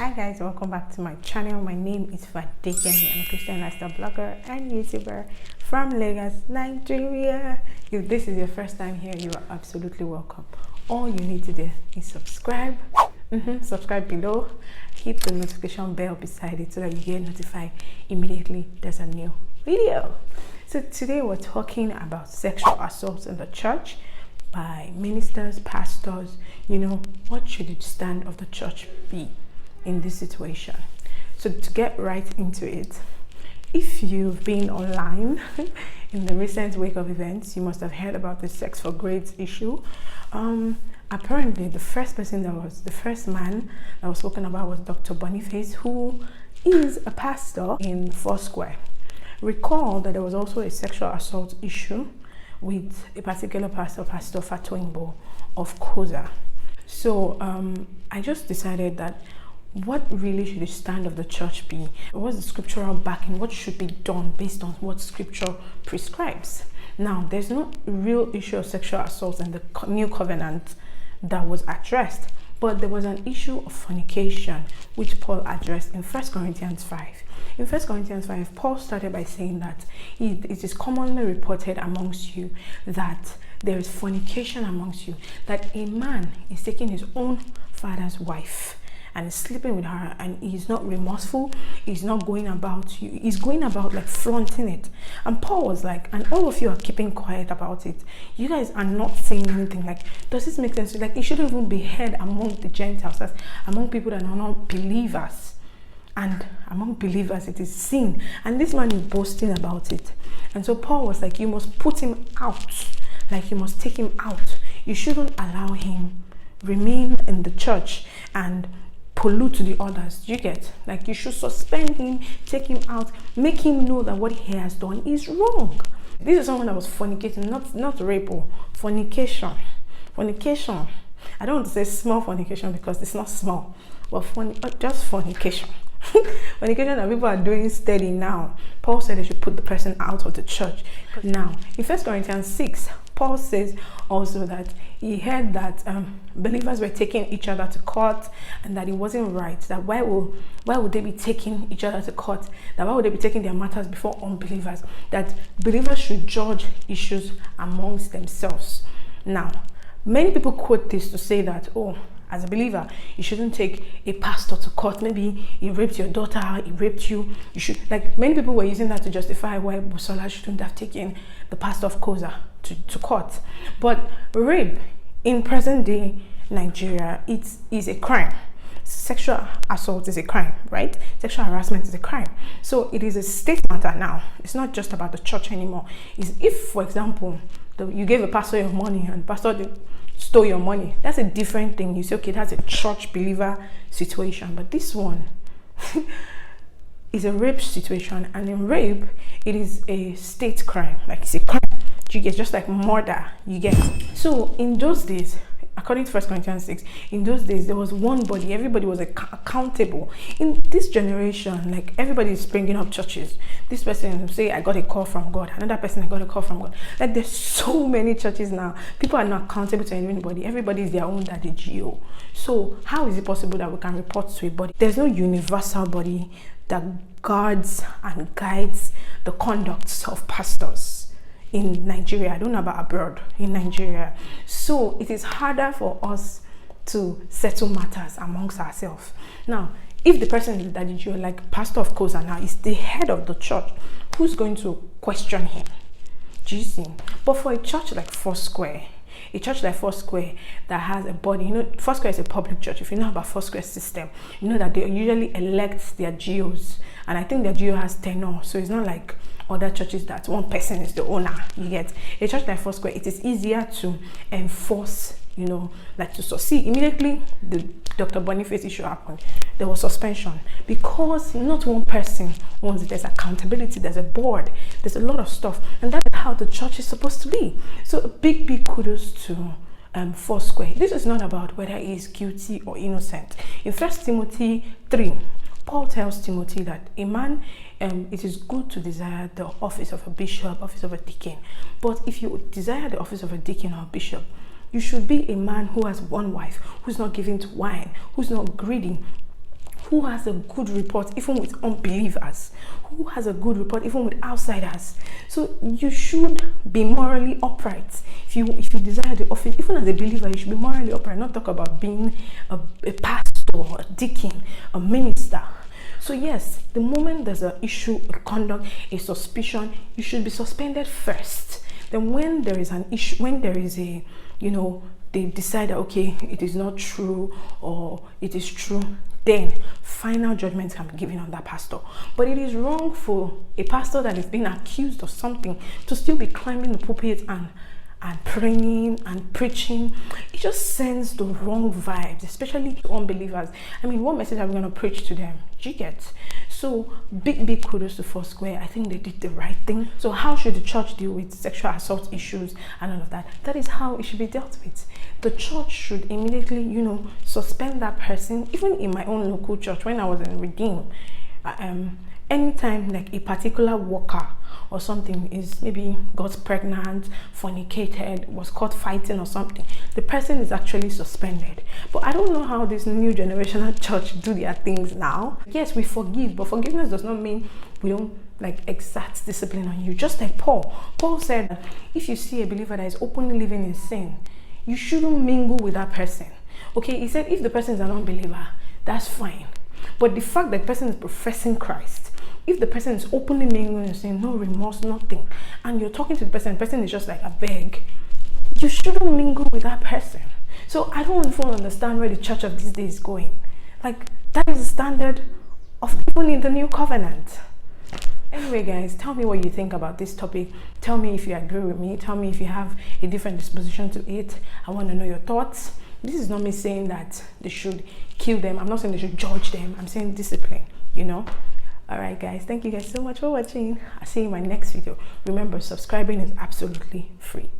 Hi guys, welcome back to my channel. My name is Fadekemi. I'm a Christian lifestyle blogger and YouTuber from Lagos, Nigeria. If this is your first time here, you are absolutely welcome. All you need to do is subscribe. Subscribe below, hit the notification bell beside it so that you get notified immediately there's a new video. So today we're talking about sexual assault in the church by ministers, pastors. What should the stand of the church be in this situation? So to get right into it, if you've been online in the recent wake of events, you must have heard about the sex for grades issue. Apparently the first man that was spoken about was Dr Boniface, who is a pastor in Foursquare. Recall that there was also a sexual assault issue with a particular pastor, Pastor Fatoimbo of Koza. So I just decided that what really should the stand of the church be? What's the scriptural backing? What should be done based on what scripture prescribes? Now, there's no real issue of sexual assault in the new covenant that was addressed, but there was an issue of fornication which Paul addressed in 1 Corinthians 5. In 1 Corinthians 5, Paul started by saying that it is commonly reported amongst you that there is fornication amongst you, that a man is taking his own father's wife and is sleeping with her, and he's not remorseful, he's not going about he's going about like flaunting it. And Paul was like, and all of you are keeping quiet about it. You guys are not saying anything. Like, does this make sense? Like, it shouldn't even be heard among the Gentiles, as among people that are not believers. And among believers it is sin, and this man is boasting about it. And so Paul was like, you must put him out, like you must take him out. You shouldn't allow him remain in the church and pollute the others. You get, like, you should suspend him, take him out, make him know that what he has done is wrong. This is someone that was fornicating, not rape, or fornication. I don't want to say small fornication because it's not small, but just fornication. Fornication that people are doing steady now. Paul said they should put the person out of the church. Now, in 1 Corinthians 6, Paul says also that he heard that believers were taking each other to court, and that it wasn't right. That why would they be taking each other to court? That why would they be taking their matters before unbelievers? That believers should judge issues amongst themselves. Now, many people quote this to say that, as a believer, you shouldn't take a pastor to court. Maybe he raped your daughter, he raped you. You should, like, many people were using that to justify why Busola shouldn't have taken the pastor of Koza to court. But rape in present day Nigeria, it is a crime. Sexual assault is a crime, right? Sexual harassment is a crime. So it is a state matter now. It's not just about the church anymore. It's if, for example, you gave a pastor your money and pastor stole your money, that's a different thing. You say, okay, that's a church believer situation. But this one is a rape situation, and in rape, it is a state crime. Like, it's a crime. You get, just like murder, you get. So in those days, according to 1 Corinthians 6, in those days there was one body, everybody was accountable. In this generation, like, everybody is springing up churches. This person will say, I got a call from God. Another person, I got a call from God. Like, there's so many churches now. People are not accountable to anybody. Everybody is their own daddy GO. So how is it possible that we can report to a body? There's no universal body that guards and guides the conduct of pastors in Nigeria. I don't know about abroad, in Nigeria. So it is harder for us to settle matters amongst ourselves. Now, if the person that you're like pastor of Koza now is the head of the church, who's going to question him? Do you see? But for a church like Foursquare, that has a body, Foursquare is a public church. If you know about Foursquare system, you know that they usually elect their GOs, and I think their GO has tenure, so it's not like other churches that one person is the owner. You get, a church like Foursquare, it is easier to enforce, like to succeed. Immediately the Dr Boniface issue happened, there was suspension, because not one person wants it. There's accountability, there's a board, there's a lot of stuff, and that's how the church is supposed to be. So a big kudos to Foursquare. This is not about whether he is guilty or innocent. In 1 Timothy 3, Paul tells Timothy that a man, it is good to desire the office of a bishop, office of a deacon. But if you desire the office of a deacon or a bishop, you should be a man who has one wife, who's not given to wine, who's not greedy, who has a good report even with unbelievers, who has a good report even with outsiders. So you should be morally upright. If you desire the office, even as a believer, you should be morally upright. Not talk about being a pastor, a deacon, a minister. So yes, the moment there's an issue, a conduct, a suspicion, you should be suspended first. Then when there is an issue, when there is a, they decide that, okay, it is not true or it is true, then final judgment can be given on that pastor. But it is wrong for a pastor that is being accused of something to still be climbing the pulpit and praying and preaching. It just sends the wrong vibes, especially to unbelievers. I mean, what message are we going to preach to them? You get? So big kudos to Foursquare. I think they did the right thing. So how should the church deal with sexual assault issues and all of that? That is how it should be dealt with. The church should immediately, suspend that person. Even in my own local church, when I was in Redeem, anytime like a particular worker or something is maybe got pregnant, fornicated, was caught fighting or something, the person is actually suspended. But I don't know how this new generational church do their things now. Yes, we forgive, but forgiveness does not mean we don't exact discipline on you. Just like Paul said, if you see a believer that is openly living in sin, you shouldn't mingle with that person. Okay, he said if the person is an unbeliever, that's fine. But the fact that the person is professing Christ, if the person is openly mingling and saying no remorse, nothing, and you're talking to the person is just like, I beg, you shouldn't mingle with that person. So I don't even understand where the church of these days is going. Like, that is the standard of people in the new covenant. Anyway, guys, tell me what you think about this topic. Tell me if you agree with me. Tell me if you have a different disposition to it. I want to know your thoughts. This is not me saying that they should kill them. I'm not saying they should judge them. I'm saying discipline, Alright, guys, thank you guys so much for watching. I'll see you in my next video. Remember, subscribing is absolutely free.